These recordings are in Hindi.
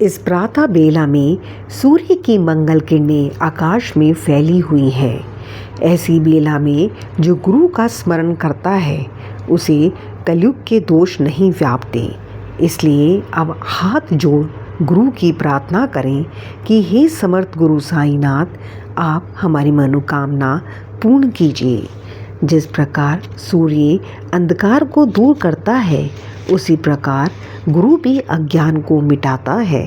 इस प्रातः बेला में सूर्य की मंगल किरणें आकाश में फैली हुई हैं। ऐसी बेला में जो गुरु का स्मरण करता है उसे कलयुग के दोष नहीं व्यापते। इसलिए अब हाथ जोड़ गुरु की प्रार्थना करें कि हे समर्थ गुरु साईनाथ, आप हमारी मनोकामना पूर्ण कीजिए। जिस प्रकार सूर्य अंधकार को दूर करता है उसी प्रकार गुरु भी अज्ञान को मिटाता है,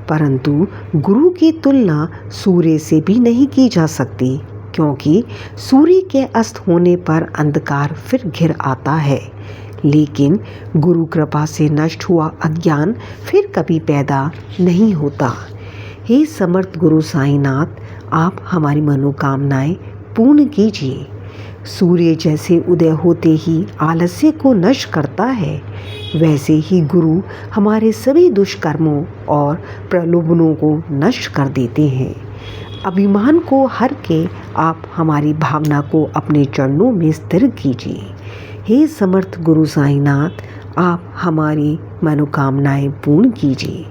परंतु गुरु की तुलना सूर्य से भी नहीं की जा सकती, क्योंकि सूर्य के अस्त होने पर अंधकार फिर घिर आता है, लेकिन गुरु कृपा से नष्ट हुआ अज्ञान फिर कभी पैदा नहीं होता। हे समर्थ गुरु साईनाथ, आप हमारी मनोकामनाएं पूर्ण कीजिए। सूर्य जैसे उदय होते ही आलस्य को नष्ट करता है, वैसे ही गुरु हमारे सभी दुष्कर्मों और प्रलोभनों को नष्ट कर देते हैं। अभिमान को हर के आप हमारी भावना को अपने चरणों में स्थिर कीजिए। हे समर्थ गुरु साईनाथ, आप हमारी मनोकामनाएं पूर्ण कीजिए।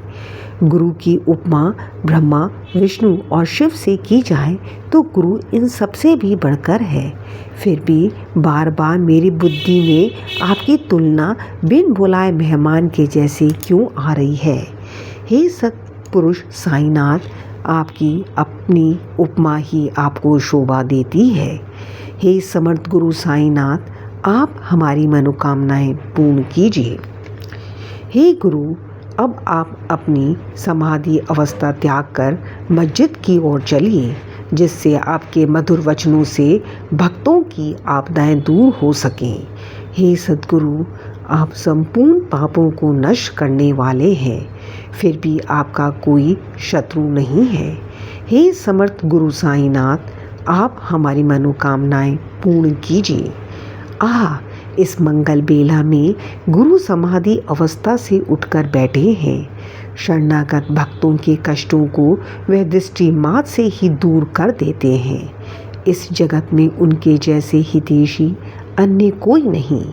गुरु की उपमा ब्रह्मा, विष्णु और शिव से की जाए तो गुरु इन सबसे भी बढ़कर है। फिर भी बार बार मेरी बुद्धि में आपकी तुलना बिन बुलाए मेहमान के जैसे क्यों आ रही है? हे सत्पुरुष साईनाथ, आपकी अपनी उपमा ही आपको शोभा देती है। हे समर्थ गुरु साईनाथ, आप हमारी मनोकामनाएं पूर्ण कीजिए। हे गुरु, अब आप अपनी समाधि अवस्था त्याग कर मस्जिद की ओर चलिए, जिससे आपके मधुर वचनों से भक्तों की आपदाएं दूर हो सकें। हे सद्गुरु, आप संपूर्ण पापों को नष्ट करने वाले हैं, फिर भी आपका कोई शत्रु नहीं है। हे समर्थ गुरु साईनाथ, आप हमारी मनोकामनाएं पूर्ण कीजिए। इस मंगल बेला में गुरु समाधि अवस्था से उठकर बैठे हैं। शरणागत भक्तों के कष्टों को वह दृष्टि मात्र से ही दूर कर देते हैं। इस जगत में उनके जैसे हितैषी अन्य कोई नहीं।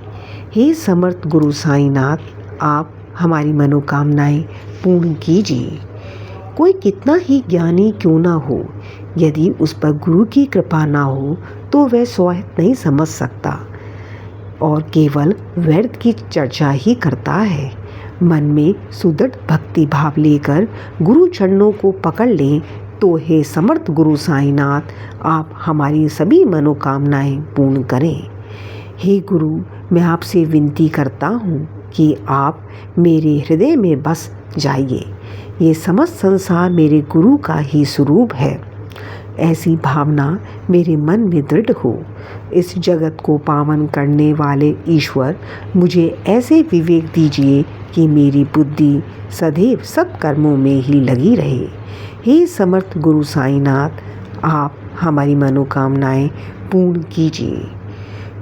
हे समर्थ गुरु साईनाथ, आप हमारी मनोकामनाएं पूर्ण कीजिए। कोई कितना ही ज्ञानी क्यों ना हो, यदि उस पर गुरु की कृपा ना हो तो वह स्वाहित नहीं समझ सकता और केवल व्यर्थ की चर्चा ही करता है। मन में सुदृढ़ भक्ति भाव लेकर गुरु चरणों को पकड़ लें तो हे समर्थ गुरु साईनाथ, आप हमारी सभी मनोकामनाएं पूर्ण करें। हे गुरु, मैं आपसे विनती करता हूँ कि आप मेरे हृदय में बस जाइए। ये समस्त संसार मेरे गुरु का ही स्वरूप है, ऐसी भावना मेरे मन में दृढ़ हो। इस जगत को पावन करने वाले ईश्वर, मुझे ऐसे विवेक दीजिए कि मेरी बुद्धि सदैव सत्कर्मों में ही लगी रहे। हे समर्थ गुरु साईनाथ, आप हमारी मनोकामनाएं पूर्ण कीजिए।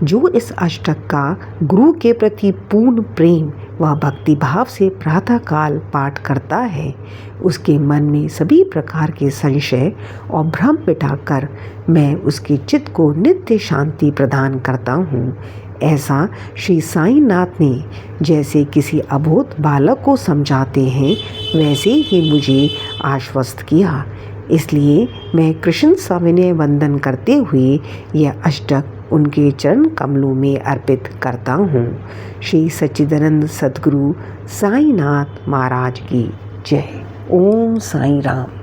जो इस अष्टक का गुरु के प्रति पूर्ण प्रेम व भक्ति भाव से प्रातःकाल पाठ करता है, उसके मन में सभी प्रकार के संशय और भ्रम मिटाकर मैं उसके चित्त को नित्य शांति प्रदान करता हूँ। ऐसा श्री साईनाथ ने जैसे किसी अबोध बालक को समझाते हैं, वैसे ही मुझे आश्वस्त किया। इसलिए मैं कृष्ण सविनय वंदन करते हुए यह अष्टक उनके चरण कमलों में अर्पित करता हूँ। श्री सच्चिदानंद सद्गुरु साईनाथ महाराज की जय। ओम साई राम।